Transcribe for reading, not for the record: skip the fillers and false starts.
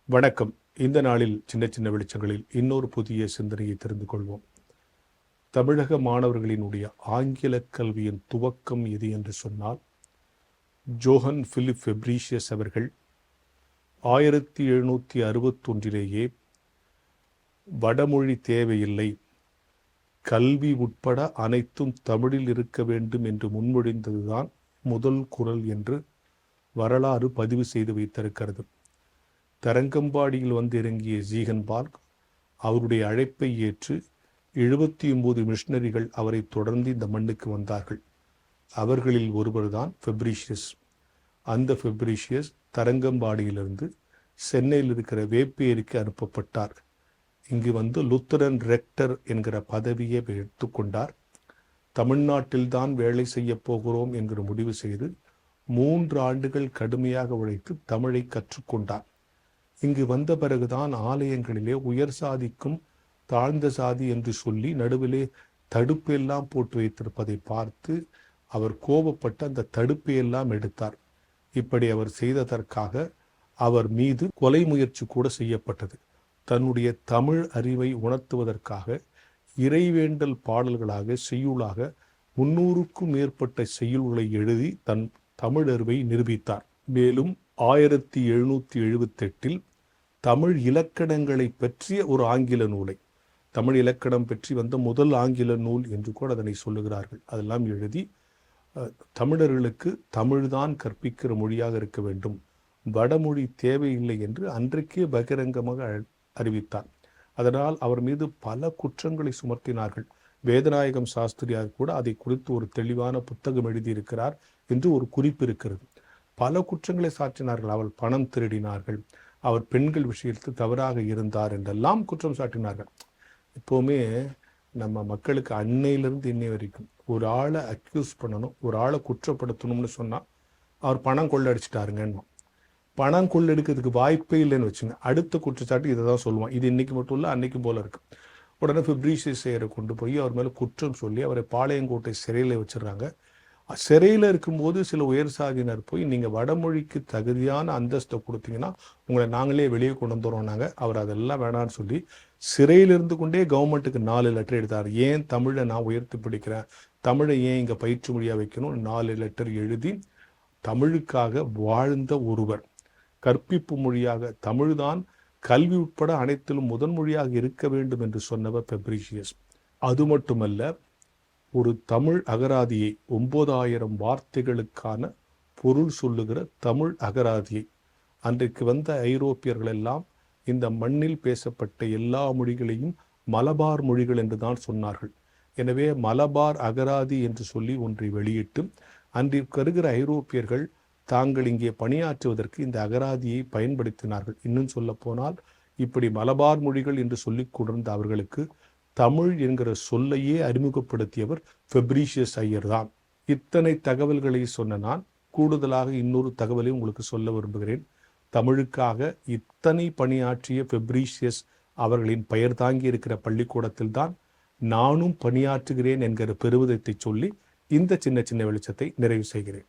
வணக்கம். இந்த நாளில் சின்ன சின்ன வெளிச்சங்களில் இன்னொரு புதிய சிந்தனையை தெரிந்து கொள்வோம். தமிழக மாணவர்களினுடைய ஆங்கில கல்வியின் துவக்கம் எது என்று சொன்னால், ஜோஹன் பிலிப் ஃபெப்ரீஷியஸ் அவர்கள் 1761 வடமொழி தேவையில்லை, கல்வி உட்பட அனைத்தும் தமிழில் இருக்க வேண்டும் என்று முன்மொழிந்ததுதான் முதல் குரல் என்று வரலாறு பதிவு செய்து வைத்திருக்கிறது. தரங்கம்பாடியில் வந்து இறங்கிய ஜீகன்பார்க் அவருடைய அழைப்பை ஏற்று 79 மிஷனரிகள் அவரை தொடர்ந்து இந்த மண்ணுக்கு வந்தார்கள். அவர்களில் ஒருவர்தான் ஃபெப்ரீஷியஸ். அந்த ஃபெப்ரீஷியஸ் தரங்கம்பாடியிலிருந்து சென்னையில் இருக்கிற வேப்பேரிக்கு அனுப்பப்பட்டார். இங்கு வந்து லுத்தரன் ரெக்டர் என்கிற பதவியை எடுத்துக்கொண்டார். தமிழ்நாட்டில்தான் வேலை செய்ய போகிறோம் என்கிற முடிவு செய்து 3 ஆண்டுகள் கடுமையாக உழைத்து தமிழை கற்றுக்கொண்டார். இங்கு வந்த பிறகுதான் ஆலயங்களிலே உயர் சாதிக்கும் தாழ்ந்த சாதி என்று சொல்லி நடுவிலே தடுப்பெல்லாம் போட்டு வைத்திருப்பதை பார்த்து அவர் கோபப்பட்டு அந்த தடுப்பையெல்லாம் எடுத்தார். இப்படி அவர் செய்ததற்காக அவர் மீது கொலை முயற்சி கூட செய்யப்பட்டது. தன்னுடைய தமிழ் அறிவை உணர்த்துவதற்காக இறைவேண்டல் பாடல்களாக செய்யுளாக 300க்கும் மேற்பட்ட செய்யுள்களை எழுதி தன் தமிழ் அறிவை நிரூபித்தார். மேலும் 1778 தமிழ் இலக்கணங்களை பற்றிய ஒரு ஆங்கில நூலை, தமிழ் இலக்கணம் பற்றி வந்த முதல் ஆங்கில நூல் என்று கூட அதனை சொல்லுகிறார்கள், அதெல்லாம் எழுதி தமிழர்களுக்கு தமிழ்தான் கற்பிக்கிற மொழியாக இருக்க வேண்டும், வடமொழி தேவையில்லை என்று அன்றைக்கே பகிரங்கமாக அறிவித்தார். அதனால் அவர் மீது பல குற்றங்களை சுமத்தினார்கள். வேதநாயகம் சாஸ்திரியார் கூட அதை குறித்து ஒரு தெளிவான புத்தகம் எழுதியிருக்கிறார் என்று ஒரு குறிப்பு இருக்கிறது. பல குற்றங்களை சாற்றினார்கள். அவள் பணம் திருடினார்கள், அவர் பெண்கள் விஷயத்தில் தவறாக இருந்தார் என்றெல்லாம் குற்றம் சாட்டினார்கள். எப்போவுமே நம்ம மக்களுக்கு அன்னையிலிருந்து இன்னை வரைக்கும் ஒரு ஆளை அக்யூஸ் பண்ணணும், ஒரு ஆளை குற்றப்படுத்தணும்னு சொன்னால் அவர் பணம் கொள்ளடிச்சிட்டாருங்கன்னு. பணம் கொள்ளெடுக்கிறதுக்கு வாய்ப்பே இல்லைன்னு வச்சுங்க, அடுத்த குற்றச்சாட்டு இதை தான் சொல்லுவான். இது இன்னைக்கு மட்டும் இல்லை, அன்னைக்கு போல இருக்கு. உடனே ஃபெப்ரீஷியஸை கொண்டு போய் அவர் மேலே குற்றம் சொல்லி அவரை பாளையங்கோட்டை சிறையில் வச்சிடறாங்க. சிறையில் இருக்கும்போது சில உயர் சாதியினர் போய் நீங்கள் வடமொழிக்கு தகுதியான அந்தஸ்தை கொடுத்தீங்கன்னா உங்களை நாங்களே வெளியே கொண்டு வந்துடுறோம் நாங்கள், அவர் அதெல்லாம் வேணான்னு சொல்லி சிறையில் இருந்து கொண்டே கவர்மெண்ட்டுக்கு 4 லெட்டர் எடுத்தார். ஏன் தமிழை நான் உயர்த்தி பிடிக்கிறேன், தமிழை ஏன் இங்கே பயிற்று மொழியாக வைக்கணும், 4 லெட்டர் எழுதி தமிழுக்காக வாழ்ந்த ஒருவர், கற்பிப்பு மொழியாக தமிழ்தான் கல்வி உட்பட அனைத்திலும் முதன்மொழியாக இருக்க வேண்டும் என்று சொன்னவர் ஃபெப்ரீஷியஸ். அது மட்டுமல்ல, ஒரு தமிழ் அகராதியை 9000 வார்த்தைகளுக்கான பொருள் சொல்லுகிற தமிழ் அகராதியை அன்றைக்கு வந்த ஐரோப்பியர்கள் எல்லாம் இந்த மண்ணில் பேசப்பட்ட எல்லா மொழிகளையும் மலபார் மொழிகள் என்று தான் சொன்னார்கள். எனவே மலபார் அகராதி என்று சொல்லி ஒன்றை வெளியிட்டு அன்றைக்கு வருகிற ஐரோப்பியர்கள் தாங்கள் இங்கே பணியாற்றுவதற்கு இந்த அகராதியை பயன்படுத்தினார்கள். இன்னும் சொல்ல போனால் இப்படி மலபார் மொழிகள் என்று சொல்லிக் கொண்டிருந்த அவர்களுக்கு தமிழ் என்கிற சொல்லையே அறிமுகப்படுத்தியவர் ஃபெப்ரீஷியஸ் ஐயர் தான். இத்தனை தகவல்களை சொன்ன நான் கூடுதலாக இன்னொரு தகவலை உங்களுக்கு சொல்ல விரும்புகிறேன். தமிழுக்காக இத்தனை பணியாற்றிய ஃபெப்ரீஷியஸ் அவர்களின் பெயர் தாங்கி இருக்கிற பள்ளிக்கூடத்தில் தான் நானும் பணியாற்றுகிறேன் என்கிற பெருமிதத்தை சொல்லி இந்த சின்ன சின்ன வெளிச்சத்தை நிறைவு செய்கிறேன்.